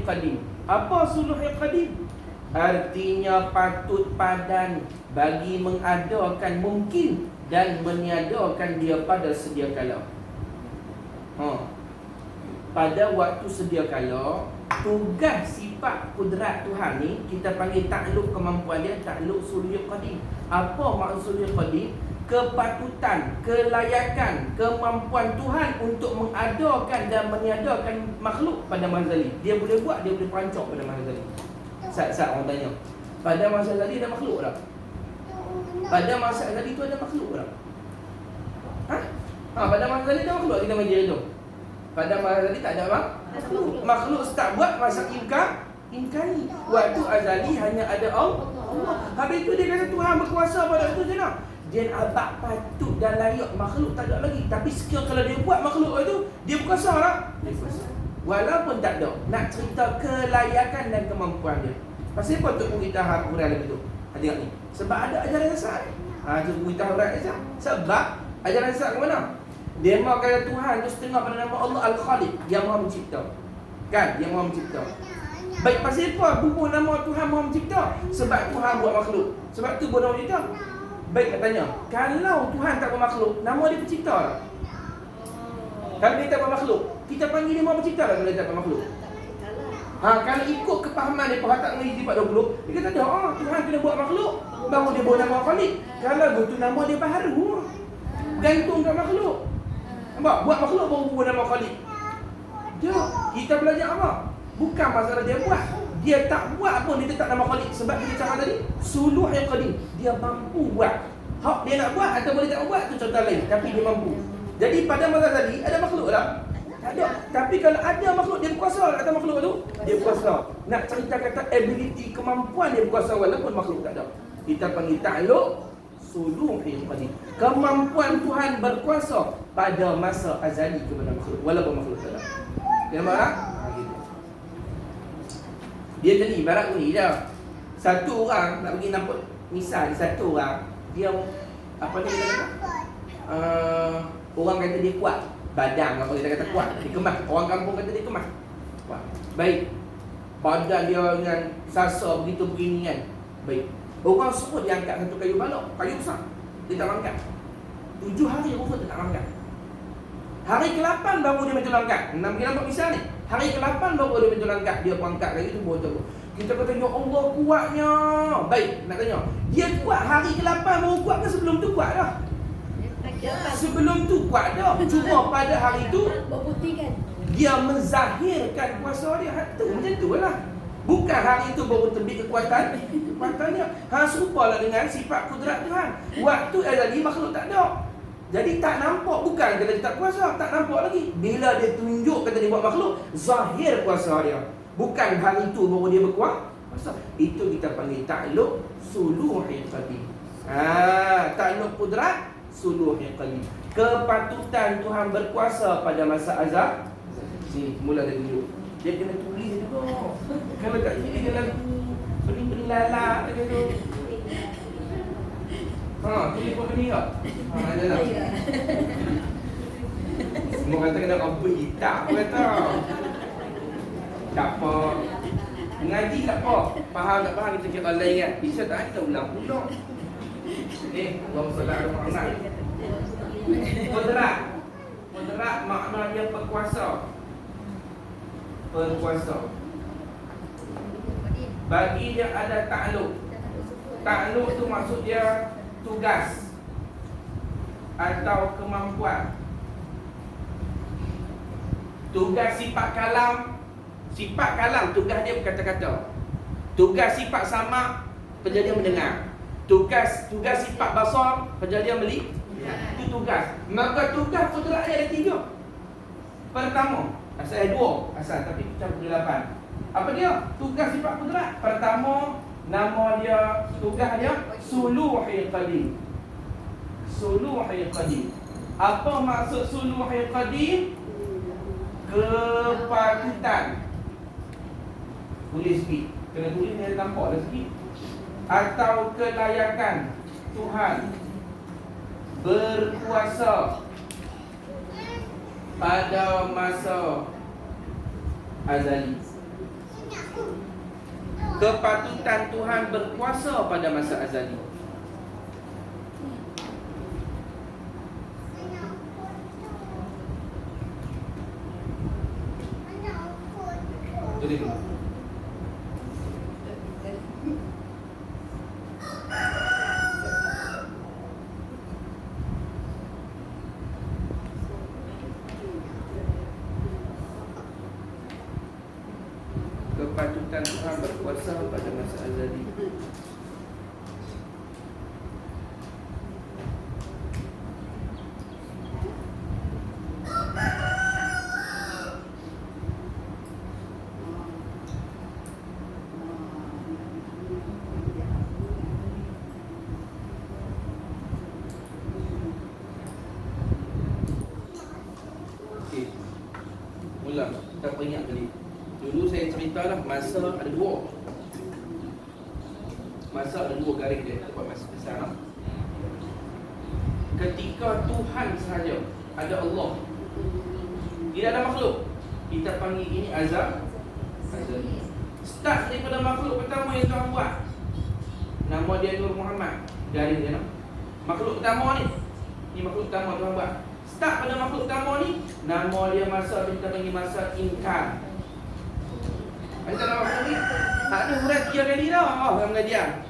qadim. Apa suluhil qadim? Artinya patut padan bagi mengadakan mungkin dan meniadakan dia pada sedia kala. Pada waktu sedia kala, tugas sifat kudrat Tuhan ni kita panggil takluk kemampuan dia, takluk suluhil qadim. Apa maksud suluhil qadim? Kepatutan, kelayakan, kemampuan Tuhan untuk mengadakan dan meniadakan makhluk pada masa tadi. Dia boleh buat, dia boleh perancang pada masa tadi. Saat-saat orang tanya, pada masa tadi ada makhluk tak? Pada masa tadi tu ada makhluk tak? Pada masa tadi ada makhluk, kita main tu. Pada masa tadi tak ada makhluk. Makhluk start buat masa imkani. Waktu azali hanya ada Allah. Habis tu dia kata Tuhan berkuasa pada waktu je nak. Dia abad patut dan layak makhluk tak ada lagi. Tapi sekiranya kalau dia buat makhluk itu, dia berkuasa tak? Dia berkuasa. Walaupun tak ada. Nak cerita kelayakan dan kemampuan dia. Pasal apa untuk kita harap Quran lagi tu? Tengok ni. Sebab ada ajaran sesat. Itu kita harap sesat. Sebab ajaran sesat ke mana? Dia mahu kata Tuhan tu setengah pada nama Allah Al-Khaliq, yang maha mencipta. Kan? Yang maha mencipta. Baik, pasal apa bubuh nama Tuhan maha mencipta? Sebab Tuhan buat makhluk. Sebab tu buat nama mencipta. Baik, nak tanya, kalau Tuhan tak buat makhluk, nama dia pencipta tak? Kalau dia tak buat makhluk, kita panggil dia maha mencipta tak kalau dia tak buat makhluk? Kalau ikut kepahaman dia tak mengerti sifat 20, dia kata Tuhan kena buat makhluk, baru dia buat nama Khaliq. Kalau begitu nama dia baru, gantung kat makhluk. Nampak? Buat makhluk baru buat nama Khaliq. Dia, kita belajar apa? Bukan masalah dia buat. Dia tak buat pun dia tetap nama Khaliq. Sebab kita cakap tadi, suluhil qadim. Dia mampu buat. Hak dia nak buat atau boleh tak buat tu contoh lain. Tapi dia mampu. Jadi pada masa tadi ada makhluk tak? Tak ada. Tapi kalau ada makhluk, dia berkuasa tak atas makhluk tu? Dia berkuasa. Nak cerita kata ability, kemampuan dia berkuasa walaupun makhluk tak ada. Kita panggil ta'alluq suluhil qadim. Kemampuan Tuhan berkuasa pada masa azali kepada makhluk walaupun makhluk tak ada. Dia nampak tak? Gitu. Dia jadi ibarat ni dah. Satu orang nak bagi nampak misal satu orang dia apa ni dia kata? Orang kata dia kuat. Badan apa kita kata kuat, dia kemas. Orang kampung kata dia kemas. Kuat. Baik. Badan dia dengan sasa begitu begini kan. Baik. Orang semua dia angkat satu kayu balok, kayu besar. Dia tak angkat. 7 hari rupa dia tak angkat. Hari ke-8 baru dia mencoba angkat. 6 kita nampak misal ni. Hari ke-8 baru dia mencoba angkat. Dia pun angkat kayu tu baru tahu. Kita kata ya Allah kuatnya. Baik, nak tanya. Dia kuat hari ke-8 baru kuat ke sebelum tu kuat dah? Sebelum tu kuat dah. Cuma pada hari tu dia menzahirkan kuasa dia. Tu macam tu lah. Bukan hari itu baru terbit kekuatannya. Serupalah dengan sifat kudrat Tuhan. Waktu azali makhluk tak ada. Jadi tak nampak. Bukan kata dia tak kuasa, tak nampak lagi. Bila dia tunjuk kata dia buat makhluk, zahir kuasa dia. Bukan hari itu baru dia berkuasa. Itu kita panggil ta'alluq suluhil qadim. Ta'alluq kudrat suluhil qadim. Kepatutan Tuhan berkuasa pada masa azal. Ni mula dia tunjuk. Dia kena tulis juga. Kalau tak tulis dia lagu bening-bening lalak dia tu. Tulis buat bening tak? Ada tak? Semua kata kena apa tak kata. Tak apa. Mengaji tak apa. Faham tak faham kita cakap lain kan. Bisa tak kita ulang-ulang. Allahumma salli ala Muhammad. Qudrat. Qudrat makna dia berkuasa. Berkuasa. Bagi dia ada ta'alluq. Ta'alluq tu maksud dia tugas atau kemampuan. Tugas sifat kalam. Sifat kalam tugas dia berkata-kata. Tugas sifat sama penjadian mendengar. Tugas sifat basar penjadian melihat. Itu tugas. Maka tugas qudrat ada 3. Pertama, asal ada 2 asal tapi kita boleh 8. Apa dia? Tugas sifat kudrat. Pertama, nama dia, tugas dia suluhil qadim. Suluhil qadim. Apa maksud suluhil qadim? Kepatutan. Tulis sikit. Kena tulis ni nampak dah sikit. Atau kelayakan Tuhan berkuasa pada masa azali. Kepatutan Tuhan berkuasa pada masa azali. Tulis dulu. Kepatutan Tuhan berkuasa pada masa azali. Okey. Mula kita peringat tadi. Dulu saya ceritalah masa ada dua. Masa ada dua garis dia buat masa besar. Ketika Tuhan sahaja, ada Allah. Dia ada makhluk. Kita panggil ini azab. Start daripada makhluk pertama yang Tuhan buat. Nama dia Nur Muhammad. Garis dia nak. Makhluk pertama ni. Ni makhluk pertama Tuhan buat. Start pada makhluk pertama ni, nama dia masa kita panggil masa inkan. Ada dalam makhluk ni. Ada hurat 3 kali dah. Orang mengajar.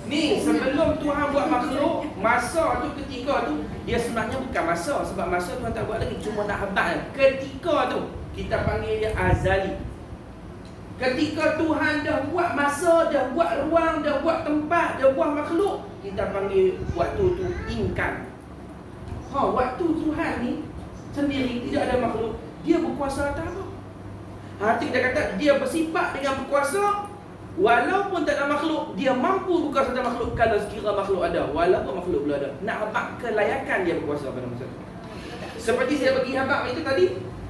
Ni sebelum Tuhan buat makhluk, masa tu ketika tu dia sebenarnya bukan masa, sebab masa Tuhan tak buat lagi, cuma nak habaq. Ketika tu kita panggil dia azali. Ketika Tuhan dah buat masa, dah buat ruang, dah buat tempat, dah buat makhluk, kita panggil waktu tu inkan. Waktu Tuhan ni sendiri tidak ada makhluk, dia berkuasa atas apa? Hati kita kata dia bersifat dengan berkuasa. Walaupun tak ada makhluk, dia mampu berkuasa atas makhluk kalau sekira makhluk ada. Walaupun makhluk belum ada, nak habaq kelayakan dia berkuasa pada masa tu. Seperti saya bagi habaq itu tadi,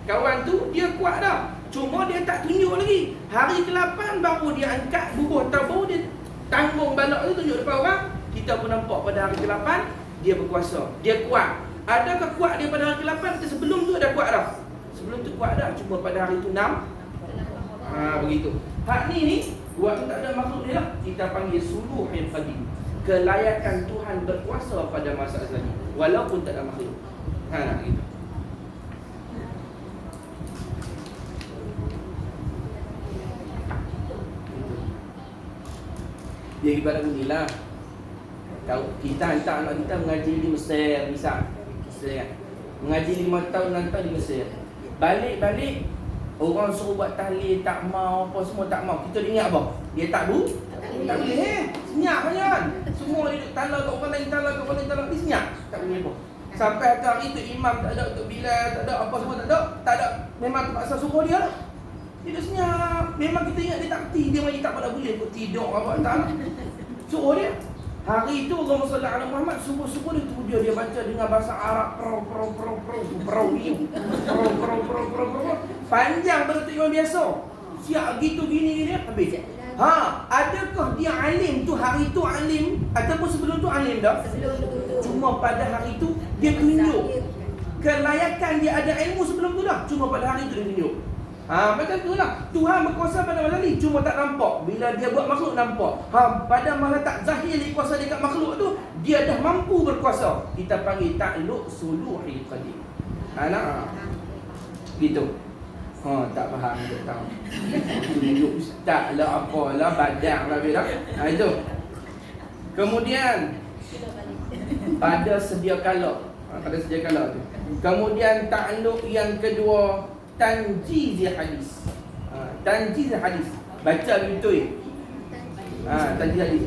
kawan tu dia kuat dah, cuma dia tak tunjuk lagi. Hari ke-8 baru dia angkat bubuh tabur, dia tanggung balak tu tunjuk depan orang. Kita pun nampak pada hari ke-8 dia berkuasa, dia kuat. Adakah kuat dia pada hari ke-8? Kita sebelum tu ada kuat dah. Sebelum tu kuat dah, cuma pada hari tu 6. Begitu. Hak ni waktu tak ada makhluk dia lah, kita panggil suluhul qadim. Kelayakan Tuhan berkuasa pada masa azali walaupun tak ada makhluk. Gitu. Dia ibarat inilah. Kalau kita hantar anak kita mengaji di Mesir, misal Mesir kan, mengaji 5 tahun 6 tahun di Mesir, balik-balik orang suruh buat tahlil, tak mau, apa semua tak mau. Kita ingat apa? Dia tak boleh. Senyap kan? Semua duduk tala kat orang lain, tala dia senyap. Tak boleh apa. Sampai hari tu imam tak ada, Tok Bilal tak ada, apa semua tak ada. Memang terpaksa suruh dia lah. Dia duduk senyap. Memang kita ingat dia tak kerti, dia macam tak pada boleh pun tidur apa tak. Suruh dia. Hari itu Allahumma salli ala Muhammad, subuh-subuh dia baca dengan bahasa Arab panjang berarti imam biasa. Siap gitu gini habis. Adakah dia alim tu hari tu alim ataupun sebelum tu alim dah? Cuma pada hari tu dia tunjuk kelayakan dia ada ilmu sebelum tu dah. Cuma pada hari tu dia tunjuk. Macam tu lah. Tuhan berkuasa pada masa ni, cuma tak nampak. Bila dia buat makhluk nampak. Pada masa tak zahir dia kuasa dekat makhluk tu, dia dah mampu berkuasa. Kita panggil ta'luq suluhil qadim. Gitu. Tak faham tak tahu. Tunjuk ustaz lah, apalah, badang lah bila. Itu. Kemudian pada sedia kala. Tu. Kemudian ta'luq yang kedua, tanjiz hadis. Tanjiz hadis. Baca betul. Tanjiz hadis.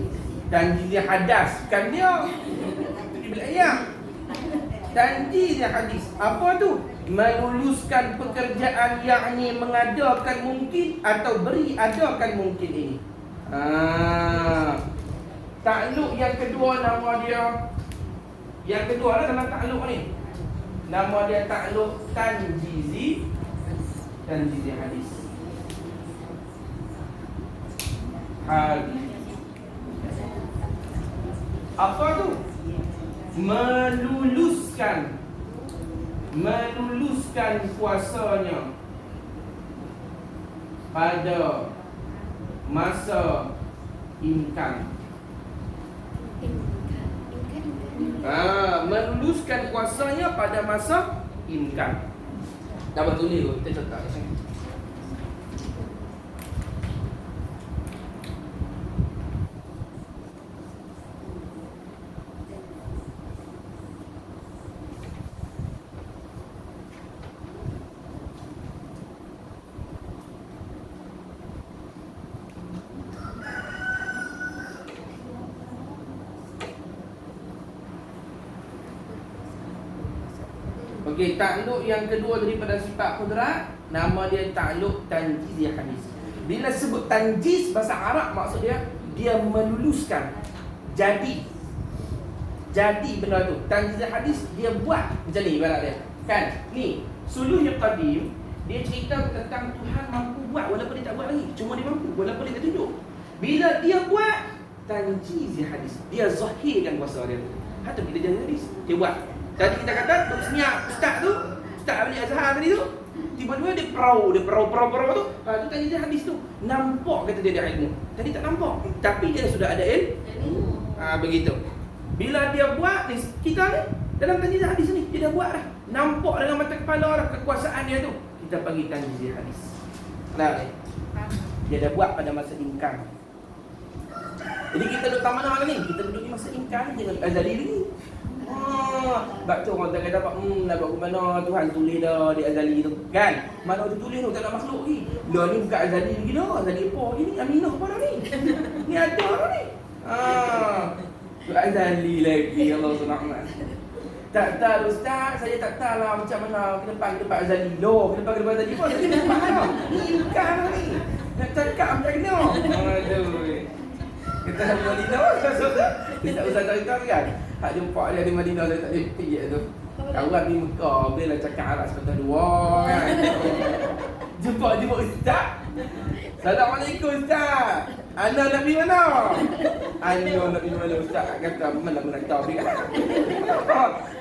Tanjiz hadas kan dia. Itu bila ayat. Tanjiz hadis. Apa tu? Meluluskan pekerjaan, yakni mengadakan mungkin atau beri adakan mungkin ini. Ta'luq yang kedua nama dia. Yang kedua lah dalam ta'luq ni. Nama dia ta'luq tanjizi hadis. Apa tu? Meluluskan kuasanya pada masa imkan. Meluluskan kuasanya pada masa imkan. Dah betul ni kita letak sini. Okey, takluk yang kedua daripada sifat kudrat, nama dia takluk tanjiz hadis. Bila sebut tanjiz bahasa Arab, maksud dia meluluskan. Jadi benda tu. Tanjiz hadis dia buat macam ni ibarat dia. Kan? Ni, Suluhul Qadim dia cerita tentang Tuhan mampu buat walaupun dia tak buat lagi. Cuma dia mampu walaupun dia tak tunjuk. Bila dia buat tanjiz hadis, dia zahirkan kuasa dia. Hatta bila dia hadis, dia buat. Tadi kita kata Tok Senyap Ustaz tu, Ustaz Ali Azhar tadi tu, tiba-tiba dia perau tu. Tu tadi dia hadis tu. Nampak kata dia ada ilmu. Tadi tak nampak. Tapi dia sudah ada ilmu. Begitu. Bila dia buat ni, kita ni dalam tanjiz hadis ni, dia dah buat dah. Nampak dengan mata kepala dah kekuasaan dia tu. Kita panggil tanjiz hadis. Nah, dia dah buat pada masa imkan. Jadi kita duduk tak mana ni? Kita duduk di masa imkan jangan azali lagi. Sebab tu orang tak dapat nak buat ke mana Tuhan tulis dah di azali tu kan. Mana tu tulis tu tak ada makhluk lagi. Dah ni bukan azali lagi dah. Azali apa lagi ni? Aminah apa dah ni? Ni ada dah ni. Azali lagi Allah SWT. Tak tahu Ustaz, saya tak tahu lah macam mana ke depan azali. Loh, ke depan azali pun saya tak faham. Ni bukan lah ni. Nak cakap macam kena. Aduh. Kita di Madinah, kita tak usah cerita kan. Tak jumpa dia di Madinah, saya tak jumpa tu. Kawan di Mekah, bila lah cakap Arab sepatah dua kan. Jumpa Ustaz. Assalamualaikum Ustaz. Ana nak pergi mana? Ana nak pergi mana Ustaz? Kata mana tahu pergi kan.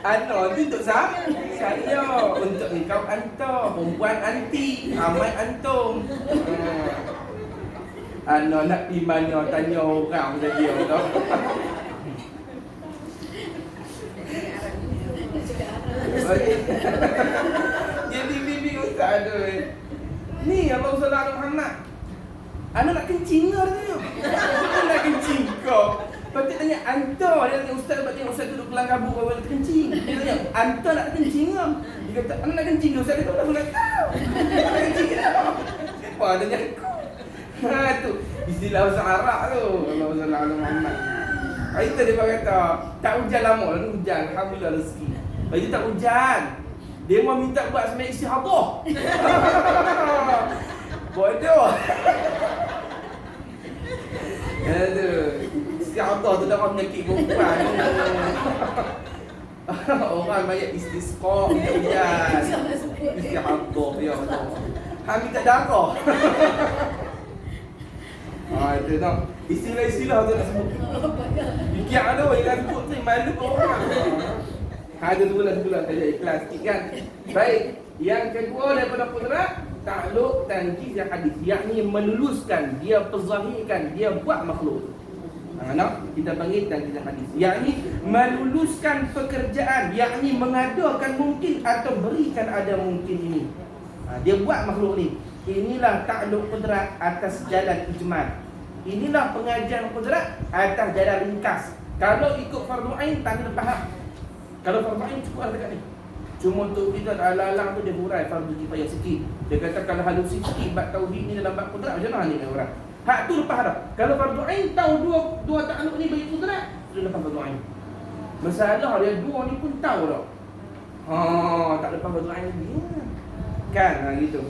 Ana tu untuk saya. Untuk engkau antum, perempuan anti, Ahmad antum. Ana nak pergi mana tanya orang saja tu. Jadi bibi Ustaz tu. Ni Allah Sallallahu Muhammad. Ana nak kencing ke dia? Ana nak kencing kau. Lepas tu tanya anta, dia tanya Ustaz, lepas tengok Ustaz duduk kelang kabut kau nak kencing. Dia tanya anta nak kencing ke? Dia kata ana nak kencing. Ustaz kata aku nak tahu. Nak kencing ke? Apa tanya aku? Tu istilah bahasa Arab tu. Allah Sallallahu Muhammad. Itu dia kata tak hujan lama dah hujan, alhamdulillah rezeki. Bagi tak hujan. Dia mau minta buat sembahyang istihadah. Bodoh. Aduh. Istihadah tu dah penyakit perempuan. Orang banyak istisqa minta hujan. Istihadah ya Allah. Hang minta darah. Itu tau. Istilah-istilah tu nak sebut. Fikir ada yang sebut tu malu orang. Ada sebulan saja ikhlas sikit kan. Baik, yang kedua daripada kudrat takluk tanjiz hadis, yakni meluluskan, dia perzahirkan, dia buat makhluk. Kita panggil tanjiz hadis, yakni meluluskan pekerjaan, yakni mengadakan mungkin atau berikan ada mungkin ini. Dia buat makhluk ni. Inilah takluk kudrat atas jalan ijmal. Inilah pengajian kudrat atas jalan ringkas. Kalau ikut fardu ain tak ada faham. Kalau fardu ain cukup dekat ni. Cuma untuk kita alang-alang tu dia hurai fardu kifayah sikit. Dia kata kalau halusi sikit bab tauhid ni dalam bab kudrat macam mana ni orang. Hak tu lepas dah. Kalau fardu ain tahu dua takluk ni bagi kudrat, sudah lepas fardu ain. Masalah dia dua ni pun tahu dah. Tak lepas fardu ain lagi. Kan gitu.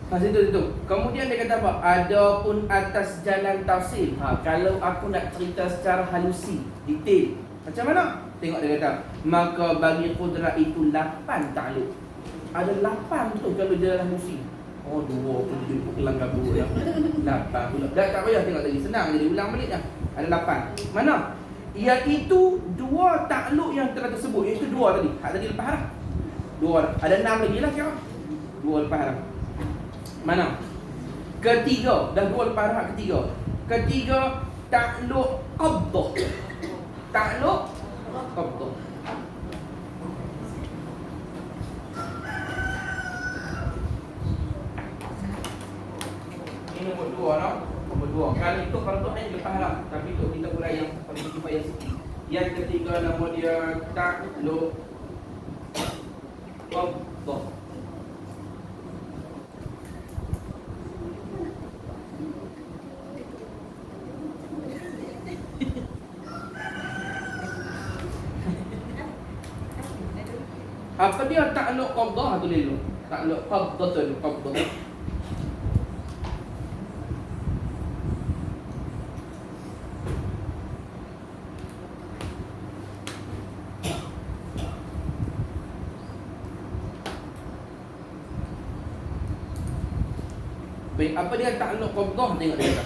Itu. Kemudian dia kata apa? Adapun atas jalan tafsir. Kalau aku nak cerita secara halusi, detail. Macam mana? Tengok dia kata, maka bagi kudrat itu 8 takluk. Ada 8 tu kalau jalan halusi. 2 pun dia kelang kabut ya. 8 pula. Tak payah tengok tadi, senang jadi ulang balik dah. Ada 8. Mana? Iaitu 2 takluk yang telah tersebut. Iaitu 2 tadi. Hak tadi lepas dah. 2 dah. Ada 6 lagi lah kira. 2 lepas dah. Mana? Ketiga, dah dua lepas hak ketiga. Ketiga, ta'alluq qabdah. Ta'alluq qabdah. Ini nombor dua, no? Nombor dua. Kalau itu fardu ain lepas lah. Tapi untuk kita mulai yang paling cepat yang sikit. Yang ketiga nama dia ta'alluq qabdah. Apa dia ta'alluq qabdah tu dulu? Ta'alluq qabdah. Baik, apa dia ta'alluq qabdah? Tengok dia.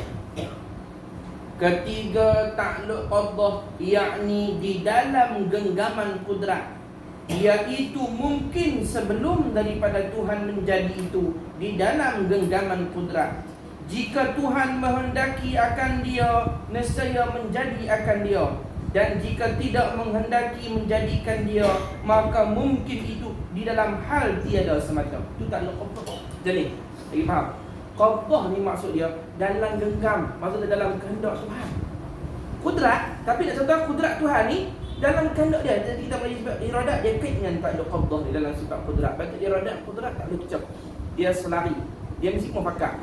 Ketiga ta'alluq qabdah yakni di dalam genggaman kudrat, iaitu mungkin sebelum daripada Tuhan menjadi itu, di dalam genggaman kudrat. Jika Tuhan menghendaki akan dia, nescaya menjadi akan dia. Dan jika tidak menghendaki menjadikan dia, maka mungkin itu di dalam hal tiada semata. Itu ta'alluq qabdah. Jadi, lagi faham? Qabdah ni maksud dia dalam genggam, maksudnya dalam kehendak Tuhan. Kudrat, tapi nak contoh kudrat Tuhan ni dalam kehendak dia. Jadi kita bagi sebab iradat dia kait dengan ta'alluq qabdah ni dalam sifat kudrat. Baik iradat kudrat tak boleh kecap. Dia selari. Dia mesti mufakkar.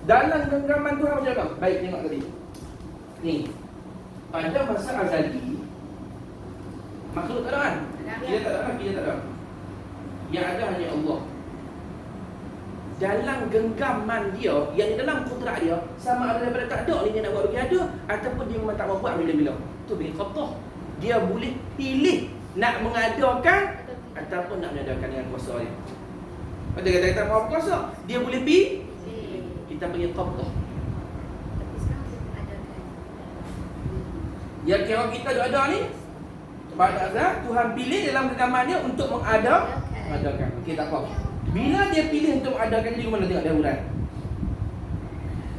Dalam genggaman Tuhan macam mana? Baik, tengok tadi. Ni. Pada masa azali makhluk tak ada kan? Kita tak ada kan? Kita tak ada. Yang ada hanya Allah. Dalam genggaman dia, yang dalam kudrat dia, sama ada daripada tak ada dia nak buat bagi ada, ataupun dia memang tak mau buat bila-bila. Itu bagi qabdah. Dia boleh pilih nak mengadakan ataupun nak mengadakan dengan kuasa dia. Pada kata kita mau kuasa, dia boleh pilih. Kita bagi qabdah. Yang kira kita ada ni, pada Tuhan pilih dalam genggaman dia untuk mengadakan. Okey, tak apa. Bila dia pilih untuk adakan dia, mana tengok dia urang.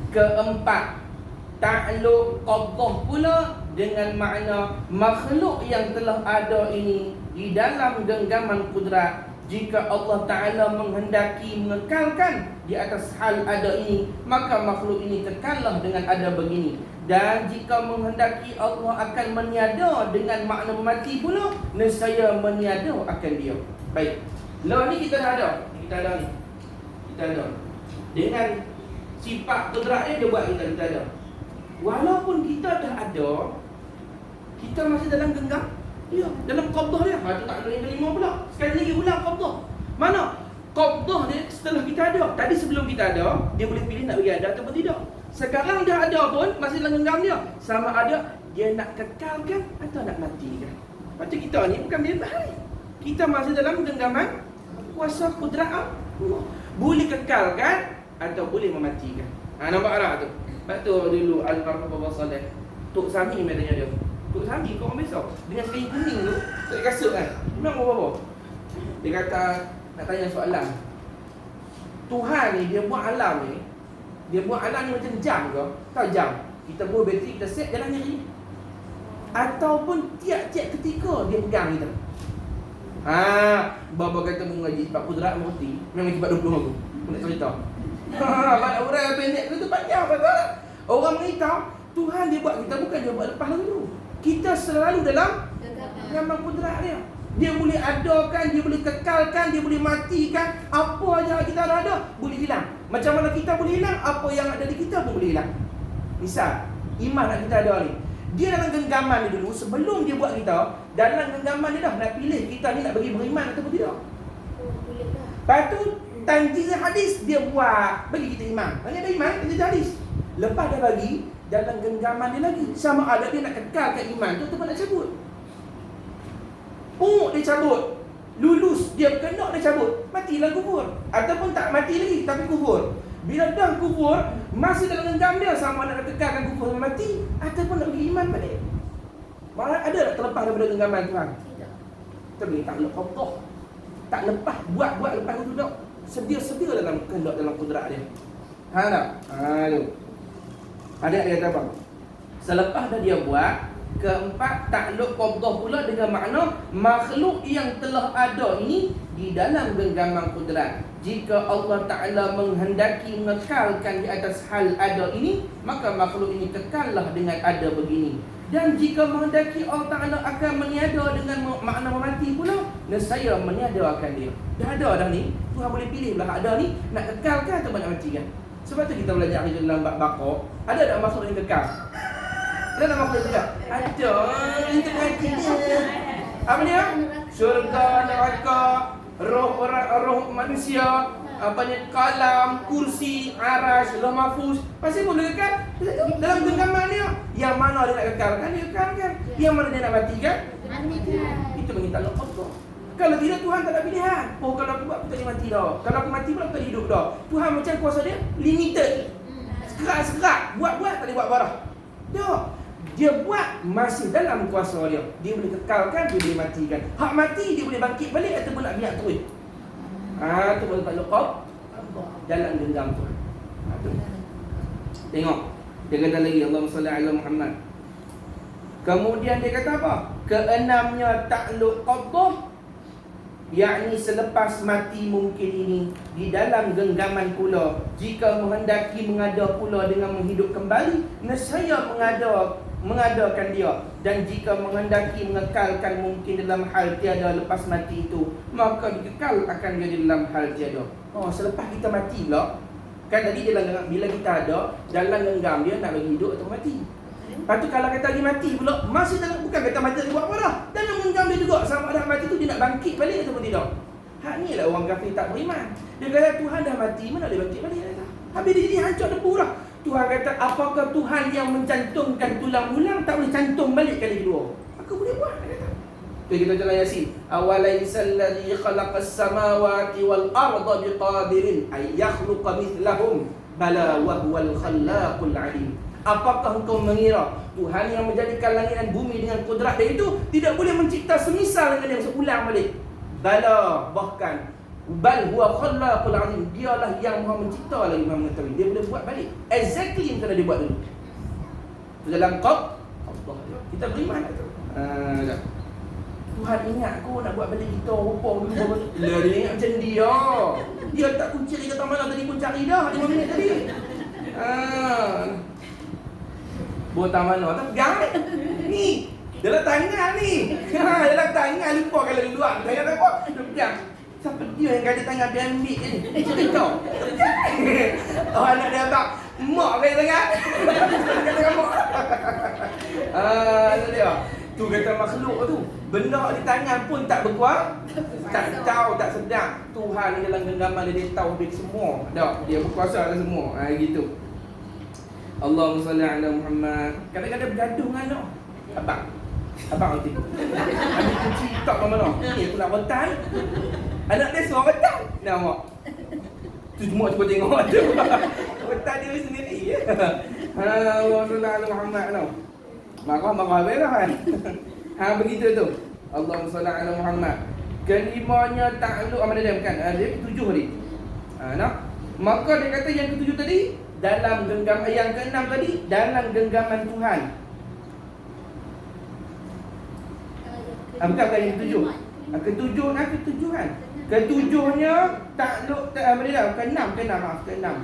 Keempat, ta'alluq qabdah pula dengan makna makhluk yang telah ada ini di dalam genggaman kudrat. Jika Allah Ta'ala menghendaki mengekalkan di atas hal ada ini, maka makhluk ini kekallah dengan ada begini. Dan jika menghendaki Allah akan meniada dengan makna mati pula, nescaya meniada akan dia. Baik, law ni kita dah ada. Kita ada ni. Kita ada. Dengan sifat kudrat dia buat kita ada. Walaupun kita dah ada, kita masih dalam genggam. Ya, dalam qabdah dia. Itu tak ada yang kelima pula. Sekali lagi ulang qabdah. Mana? Qabdah dia setelah kita ada. Tadi sebelum kita ada, dia boleh pilih nak bagi ada ataupun tidak. Sekarang dah ada pun masih dalam genggam dia. Sama ada dia nak kekalkan atau nak matikan. Macam kita ni bukan bebas. Kita masih dalam genggaman kuasa kudrat Allah. Boleh kekalkan atau boleh mematikan. Nampak tak tu? Sebab tu dulu Al-Marhum Baba Saleh, Tok Sami tanya dia. Tok Sami kau orang besar dengan kain kuning tu, tak kasut kan? Memang apa-apa. Dia kata nak tanya soalan. Tuhan ni dia buat alam ni, dia buat alam ni macam jam ke? Tahu jam. Kita buat bateri, kita set jalan ni. Ataupun tiap-tiap ketika dia pegang kita. Baba kata mengaji sebab kudrat mengerti. Memang sebab 20 aku. Aku nak cerita. Banyak orang yang pendek tu panjang pasal. Orang beritahu Tuhan dia buat kita, bukan dia buat lepas dulu. Kita selalu dalam genggaman kudrat dia. Dia boleh adakan, dia boleh kekalkan, dia boleh matikan. Apa aja kita ada boleh hilang. Macam mana kita boleh hilang, apa yang ada di kita pun boleh hilang. Misal, iman yang kita ada ni, dia dalam genggaman ni dulu, sebelum dia buat kita, dalam genggaman dia dah nak pilih kita ni nak bagi beriman ataupun tidak. Boleh dah. Lepas tu tanjizah hadis dia buat bagi kita iman. Hanya ada iman, tanjizah hadis. Lepas dia bagi, dalam genggaman dia lagi, sama ada dia nak kekalkan iman tu ataupun nak cabut. Dia cabut, lulus dia kena dia cabut, matilah kufur. Ataupun tak mati lagi tapi kufur. Bila dah kufur, masih dalam genggam dia, sama nak kekalkan kufur sampai mati ataupun nak bagi iman balik. Malah ada tak terlepas daripada genggaman Tuhan? Tidak. Kita boleh tak lepas qabdah. Tak lepas, buat lepas tu duduk. Sedia-sedia dalam kehendak, dalam kudrat dia. tak? Tu. Ada dia kata apa? Selepas dah dia buat, keempat, takluk qabdah pula dengan makna makhluk yang telah ada ini di dalam genggaman kudrat. Jika Allah Ta'ala menghendaki mengekalkan di atas hal ada ini, maka makhluk ini kekallah dengan ada begini. Dan jika menghendaki Allah Ta'ala akan meniada dengan makna mati pula, nescaya meniadakan dia. Dah ada dah ni, Tuhan boleh pilih belah ada ni, nak kekalkan atau nak matikan. Sebab tu kita belajar di dalam bab ada tak makhluk yang kekal? Ada tak makhluk yang kekal? Ada. Itu ngaji dia. Apa dia? Syurga, neraka, roh manusia, apa ni, kalam, kursi, arash, lauh mahfuz. Pasti boleh kekal dalam genggaman dia. Yang mana dia nak kekalkan, dia kekalkan. Yang mana dia nak matikan, itu bagi takluk qabdah. Kalau tidak, Tuhan tak ada pilihan. Oh, kalau aku buat, aku tak boleh mati dah. Kalau aku mati pula, aku tak boleh hidup dah. Tuhan macam kuasa dia limited. Sekerat. Buat-buat, tak boleh buat barah. Dia buat masih dalam kuasa dia. Dia boleh kekalkan, dia boleh matikan. Hak mati, dia boleh bangkit balik ataupun nak biar terus. Tu baru takluk qabdah dalam genggam Tuhan. Tu. Tengok. Dia kata lagi, Allahumma salli ala Muhammad. Kemudian dia kata apa? Keenamnya takluk qabdah, yakni selepas mati mungkin ini di dalam genggaman pula, jika menghendaki mengada pula dengan menghidup kembali, nescaya mengadakan dia. Dan jika menghendaki mengekalkan mungkin dalam hal tiada lepas mati itu, maka dikekal akan dia dalam hal tiada. Oh, selepas kita mati pula, kan tadi dia bila kita ada dalam genggam dia nak bagi hidup atau mati. Lepas tu kalau kata dia mati pula, masih dalam, bukan kata mati dia buat apa dah, dalam genggam dia juga. Sama ada mati tu dia nak bangkit balik ataupun tidak. Hak ni lah orang kafir tak beriman. Dia kata Tuhan dah mati, mana boleh bangkit balik. Habis dia jadi hancur debu dah. Tuhan kata, apakah Tuhan yang mencantumkan tulang ulang tak boleh cantum balik kali kedua? Aku boleh buat, dia kata. Tu kita jalan Yasin. Awalaisal ladzi khalaqas samawati wal arda biqadirin ay yakhluqa mithlahum bala wa huwal khallaqul alim. Apakah engkau mengira Tuhan yang menjadikan langit dan bumi dengan kudrat dia itu tidak boleh mencipta semisal dengan yang seulang balik? Bala, bahkan bal huwa khallaqul alim. Dialah yang Maha mencipta lagi Maha mengetahui. Dia boleh buat balik exactly yang telah dia buat dulu. Itu dalam qabdah. Kita beriman tu. Tuhan ingat aku nak buat balik kita rupa dulu. Lah dia ingat macam dia. Dia tak kunci lagi kata mana tadi pun cari dah 5 minit tadi. Botang mana? Tak pegang ni. Dalam tangan ni. Dalam tangan lupa kalau di luar. Tangan apa? Dia pegang. Siapa dia yang kata tangan dia ambil je ni? Cerita kau. Oh, anak dia abang. Mak kata tangan. Kata mak. Itu dia. Tu kata makhluk tu. Benda di tangan pun tak berkuat. Tak tahu, tak sedar. Tuhan ni dalam genggaman dia tahu habis semua. Tak, dia berkuasa atas semua. Gitu. Allahumma salli ala Muhammad. Kadang-kadang bergaduh dengan anak. Abang nanti. Ambil kunci tak ke mana? Ni aku nak betal. Anak dia suruh betal. Nampak. Tu semua cuba tengok tu. Betal dia sendiri. Allahumma salli ala Muhammad tau. Marah belah kan. Begitu tu. Allahumma salli ala Muhammad. Kelimanya takluk amal dia bukan. Dia ketujuh tadi. Nak? Maka dia kata yang ketujuh tadi dalam genggaman, yang keenam tadi dalam genggaman Tuhan. Bukan yang ketujuh. Ketujuhan. Ketujuhnya takluk keenam.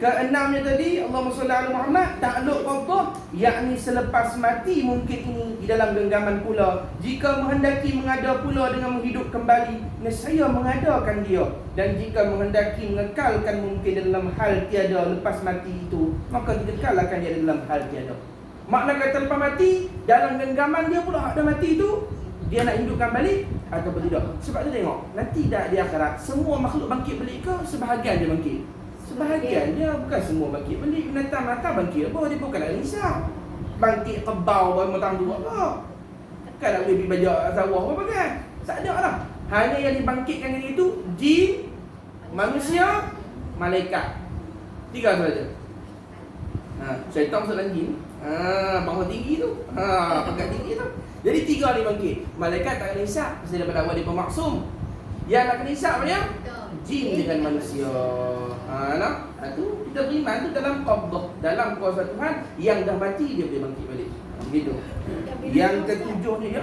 Keenamnya tadi Allahumma salli ala Muhammad, takluk qabdah, yakni selepas mati mungkin ini di dalam genggaman pula, jika menghendaki mengada pula dengan menghidup kembali, nescaya mengadakan dia. Dan jika menghendaki mengekalkan mungkin dalam hal tiada lepas mati itu, maka dikekalkan dia dalam hal tiada. Makna kata lepas mati, dalam genggaman dia pula ada mati itu, dia nak hidupkan balik atau tidak. Sebab tu tengok, nanti dah di akhirat semua makhluk bangkit balik ke sebahagian dia bangkit? Sebahagian dia, bukan semua bangkit balik. Binatang mata bangkit apa? Dia bukan nak risau. Bangkit kebau bermatang dua apa? Kan nak boleh pergi bajak sawah apa kan? Tak ada lah. Hanya yang dibangkitkan ini itu jin, manusia, malaikat. 3 saja. Syaitan masuk dalam jin. Bangsa tinggi tu. Pangkat tinggi tu. Jadi 3 dia bangkit. Malaikat tak kena hisap pasal daripada awal dia pemaksum. Yang nak kena hisap apa dia? Jin dengan manusia. mana? Tu kita beriman tu dalam qabdah, dalam kuasa Tuhan. Yang dah mati dia boleh bangkit balik. Begitu. Yang ketujuhnya ya.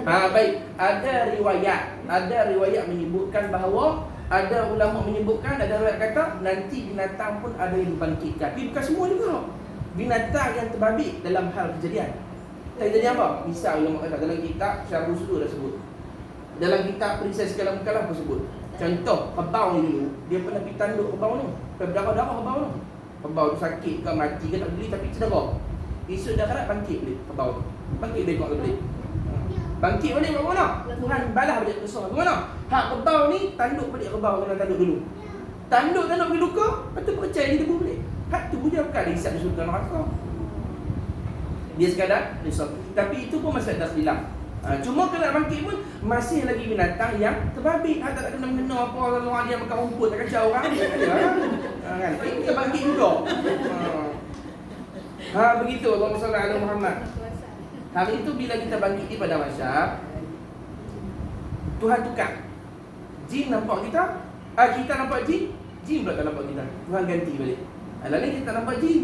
Baik, ada riwayat menyebutkan bahawa ada ulama menyebutkan, ada riwayat kata nanti binatang pun ada yang dibangkitkan. Tapi bukan semua juga. Binatang yang terbabit dalam hal kejadian. Kejadian apa? Misal ulama kata dalam kitab Syarh Usul dah sebut. Dalam kitab Princess Kalam-Kalam pun sebut. Contoh, kebau ni dulu, dia pernah pergi tanduk kebau ni. Berdarah-darah kebau ni. Kebau tu sakit ke mati ke tak beli tapi cedera. Esok dah harap bangkit balik kebau tu. Bangkit balik kau balik. Bangkit balik buat mana? Tuhan balas balik dosa. Bagaimana? Hak kebau ni tanduk balik kebau kena tanduk dulu. Tanduk pergi luka, lepas tu percaya dia debu balik. Hak tu dia bukan dia hisap di syurga neraka. Dia sekadar risau. Tapi itu pun masih ada khilaf. Cuma kalau nak bangkit pun masih lagi binatang yang terbabit. Tak nak kena mengena apa orang dia makan rumput tak kacau orang. Kan? Kita bangkit juga. Begitu Allahumma salli ala Muhammad. Hari itu bila kita bangkit di pada mahsyar, Tuhan tukar. Jin nampak kita, kita nampak jin, jin pula tak nampak kita. Tuhan ganti balik. Lalu kita nampak jin,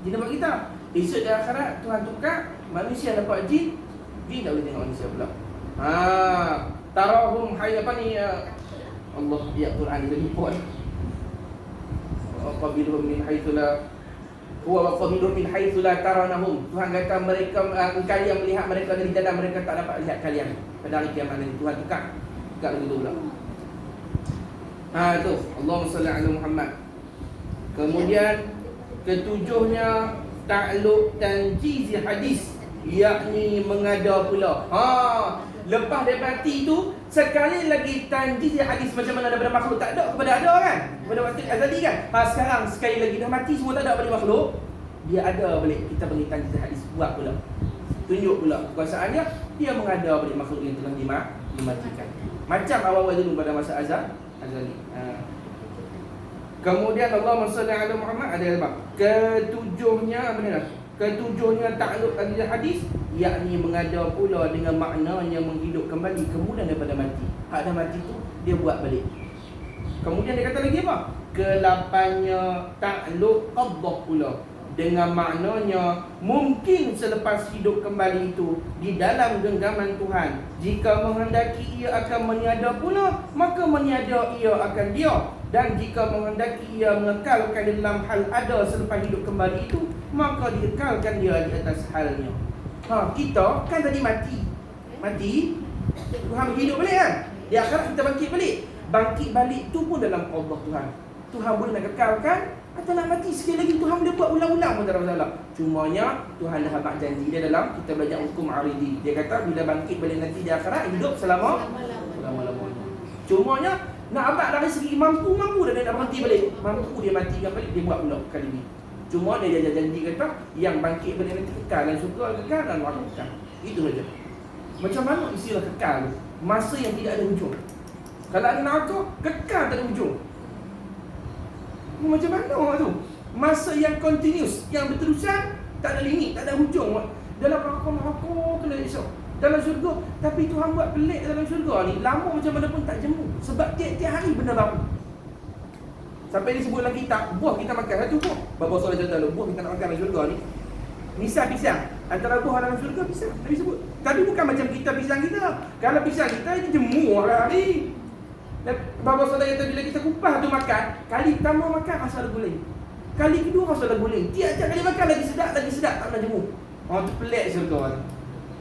jin nampak kita. Esok di akhirat Tuhan tukar, manusia nampak jin, jin tak boleh tengok manusia pula. Tarahum hayy apa ni? Allah ya Quran dia lupa. Qabiluhum min haitsu la huwa qabiluhum min haitsu la taranahum. Tuhan kata mereka kalian melihat mereka dari dalam, mereka tak dapat lihat kalian. Pada hari kiamat nanti Tuhan tukar lagi pula. Tu Allahumma salli ala Muhammad. Kemudian ketujuhnya ta'alluq tanjizi hadis, yakni mengada pula. Lepas dia mati tu sekali lagi tanjizi hadis macam mana daripada makhluk tak ada kepada ada kan? Kepada waktu azali kan? Sekarang sekali lagi dah mati semua tak ada pada makhluk, dia ada balik, kita panggil tanjizi hadis, buat pula. Tunjuk pula kekuasaannya, dia mengada balik makhluk yang telah dimatikan. Macam awal-awal dulu pada masa azali. Kemudian Allahumma salli ala Muhammad ada apa? Ketujuhnya apa ni? Ketujuhnya ta'alluq hadis, yakni mengada pula dengan maknanya menghidup kembali kemudian daripada mati. Hak dah mati tu dia buat balik. Kemudian dia kata lagi apa? Ke-8-nya ta'alluq qabdah pula, dengan maknanya mungkin selepas hidup kembali itu di dalam genggaman Tuhan, jika menghendaki ia akan meniada pula, maka meniada ia akan dia. Dan jika menghendaki ia mengekalkan di dalam hal ada selepas hidup kembali itu, maka diekalkan dia di atas halnya. Kita kan tadi mati, Tuhan hidup balik kan? Di akhirat kita bangkit balik. Bangkit balik tu pun dalam Allah Tuhan. Tuhan boleh nak kekalkan atau nak mati sekali lagi, Tuhan boleh buat ulang-ulang pun tak ada masalah. Cumanya Tuhan dah habaq janji dia dalam kita belajar hukum aridi. Dia kata bila bangkit balik nanti di akhirat hidup selama-lamanya. Cumanya nak habaq dari segi mampu dah dia nak berhenti balik. Mampu dia matikan balik, dia buat pula kali ni. Cuma dia janji kata yang bangkit balik nanti kekal dan syurga kekal dan neraka kekal. Itu saja. Macam mana istilah kekal tu? Masa yang tidak ada hujung. Kalau ada neraka, kekal tak ada hujung. Macam mana tu? Masa yang continuous, yang berterusan, tak ada limit, tak ada hujung. Dalam neraka kena risau. Dalam syurga, tapi Tuhan buat pelik dalam syurga ni, lama macam mana pun tak jemu. Sebab tiap-tiap hari benda baru. Sampai disebut dalam kitab, buah kita makan satu buah. Bapa solat contoh, buah kita nak makan dalam syurga ni. Misal pisang, antara buah dalam syurga pisang, Nabi sebut. Tapi bukan macam kita pisang kita. Kalau pisang kita ini jemu hari-hari. Bapa solat kata bila kita kupas tu makan, kali pertama makan rasa lagu lain. Kali kedua rasa lagu lain. Tiap-tiap kali makan lagi sedap, tak pernah jemu. Tu pelik syurga ni.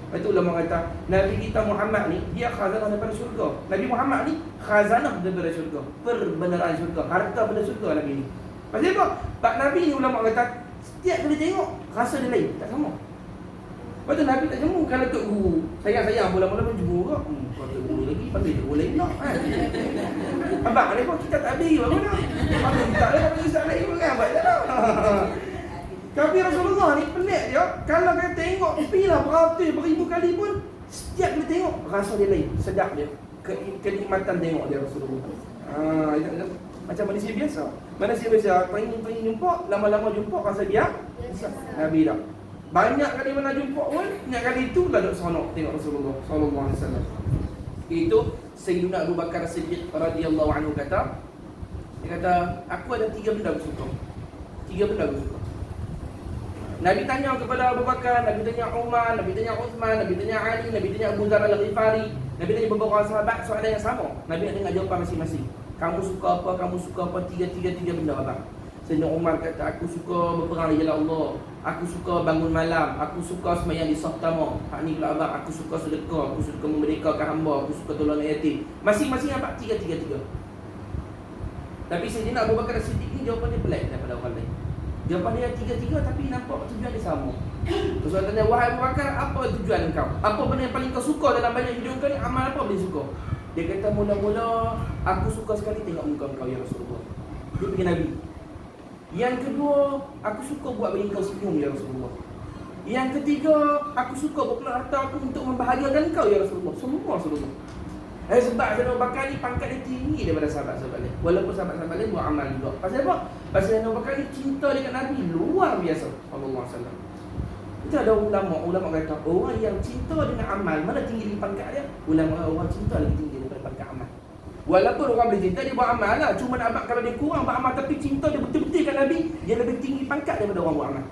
Lepas tu ulama kata, Nabi kita Muhammad ni, dia khazanah daripada syurga. Nabi Muhammad ni khazanah daripada syurga. Perbenaran syurga, harta pada syurga Nabi ni. Pasal apa? Pak Nabi ni ulama kata, setiap kali tengok, rasa dia lain, tak sama. Lepas tu Nabi tak jemu. Kalau Tok Guru sayang-sayang mula-mula pun jemu ke? Kalau Tok Guru lagi, panggil Tok Guru lain tak kan? Abang, ni pun kita tak habis apa nak? Abang tak ada, panggil Ustaz lain pun kan? Abang tak ada. Tapi Rasulullah ni pelik dia. Kalau kita tengok pilah beribu kali pun, setiap kali tengok rasa dia lain, sedap dia. Kenikmatan tengok dia Rasulullah. Macam manusia biasa. Manusia biasa pengen jumpa, lama-lama jumpa rasa dia Nabi dah. Banyak kali mana jumpa pun, banyak kali itu dah duduk seronok tengok Rasulullah sallallahu alaihi wasallam. Itu Sayyidina Abu Bakar Siddiq radhiyallahu anhu kata, Dia kata, aku ada 3 benda aku suka. 3 benda aku suka. Nabi tanya kepada Abu Bakar, Nabi tanya Umar, Nabi tanya Uthman, Nabi tanya Ali, Nabi tanya Abu Dzar Al-Ghifari, Nabi tanya beberapa sahabat soalan yang sama. Nabi nak dengar jawapan masing-masing. Kamu suka apa? Kamu suka apa? 3 benda abang. Sayyidina Umar kata, aku suka berperang di jalan Allah. Aku suka bangun malam. Aku suka sembahyang di saf utama. Hak ni pula abang, aku suka sedekah. Aku suka memerdekakan hamba. Aku suka tolong yatim. Masing-masing abang 3. Tapi Sayyidina Abu Bakar As-Siddiq ni jawapan dia pelik daripada orang lain. Jawapan dia 3 tapi nampak tujuan dia sama. Rasulullah tanya, wahai Abu Bakar, apa tujuan kau? Apa benda yang paling kau suka dalam banyak hidup kau ni? Amal apa boleh suka? Dia kata, mula-mula aku suka sekali tengok muka kau ya Rasulullah. Dia pergi Nabi. Yang kedua, aku suka buat bagi kau senyum ya Rasulullah. Yang ketiga, aku suka berkeluar harta aku untuk membahagiakan kau ya Rasulullah. Semua Rasulullah. Sebab Sayyidina Abu Bakar ni pangkat dia tinggi daripada sahabat-sahabat lain. Walaupun sahabat-sahabat lain buat amal juga. Pasal apa? Pasal Sayyidina Abu Bakar ni cinta dekat Nabi luar biasa. Sallallahu alaihi wasallam. Itu ada ulama kata, orang yang cinta dengan amal mana tinggi di pangkat dia? Orang cinta lagi tinggi daripada pangkat amal. Walaupun orang boleh cinta, dia buat amal lah. Cuma nak kalau dia kurang buat amal, tapi cinta dia betul-betul kat Nabi, dia lebih tinggi pangkat daripada orang buat amal.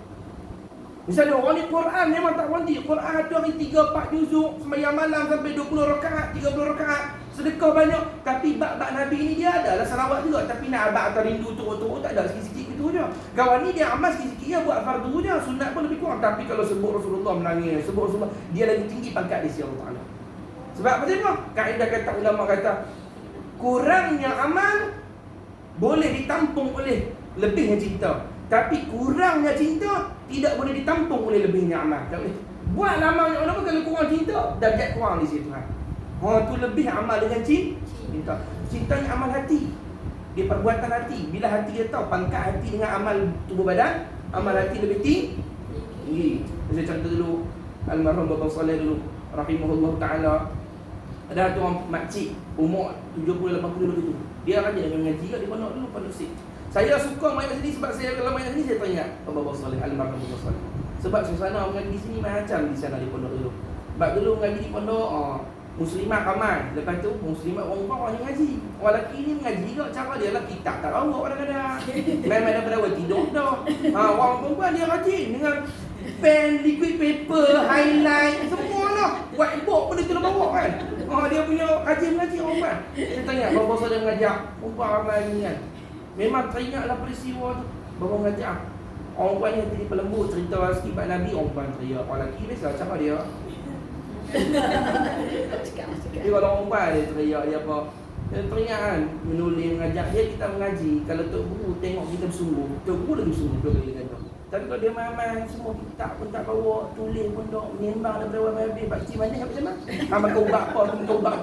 Misalnya orang ni Quran memang tak berhenti. Quran ada hari 3-4 juzuk, sembahyang malam sampai 20 rakaat, 30 rakaat, sedekah banyak. Tapi bab-bab Nabi ni dia adalah salawat juga. Tapi nak abad atau rindu turut-turut tak ada, sikit-sikit gitu je. Kawan ni dia amal sikit-sikit je, buat fardu je, sunat pun lebih kurang. Tapi kalau sebut Rasulullah menangis, sebut Rasulullah, dia lagi tinggi pangkat di sisi Allah Ta'ala. Sebab apa dia? Kaedah kata ulama kata, kurangnya amal boleh ditampung oleh lebihnya cinta. Tapi kurangnya cinta tidak boleh ditampung oleh lebihnya amal. Tak boleh. Buat amalnya ulama kalau kurang cinta, darjat kurang di sisi Tuhan. Tu lebih amal dengan cinta. Cintanya amal hati. Dia perbuatan hati. Bila hati dia tahu pangkat hati dengan amal tubuh badan, amal hati lebih tinggi. Saya contoh dulu almarhum Bapa Saleh dulu rahimahullah taala. Ada satu orang makcik umur 70-80 begitu. Dia rajin dengan mengaji kat di pondok dulu, pondok Sik. Saya suka main kat sini sebab saya kalau main kat sini saya teringat Bapa Saleh, almarhum Bapa Saleh. Sebab suasana mengaji di sini macam di sana di pondok dulu. Sebab dulu mengaji di pondok muslimat ramai. Lepas tu muslimat orang perempuan orang ngaji. Orang lelaki ni mengaji juga, cara dia lah kitab tak rawak kadang-kadang. Main-main daripada awal tidur dah. Orang perempuan dia rajin dengan pen, liquid paper, highlight, semua lah. Whiteboard pun dia tolong bawa kan. Dia punya rajin-rajin orang perempuan. Saya tanya, Bapa Saleh mengajak perempuan ramai ni kan. Memang teringatlah peristiwa tu. Bapa mengajak orang perempuan ni jadi pelembut, cerita sikit bab Nabi, orang perempuan teriak. Orang lelaki biasa cara dia. Dia kalau orang perempuan dia teriak, dia apa, dia teringat kan, menulis, mengajak dia, kita mengaji. Kalau Tok Guru tengok kita bersungguh, Tok Guru lagi bersungguh 2 kali dengan tu. Tapi kalau dia main-main, semua kitab pun tak bawa, tulis pun tak, menyembang daripada awal habis, pakcik mana macam mana? Makan ubat apa,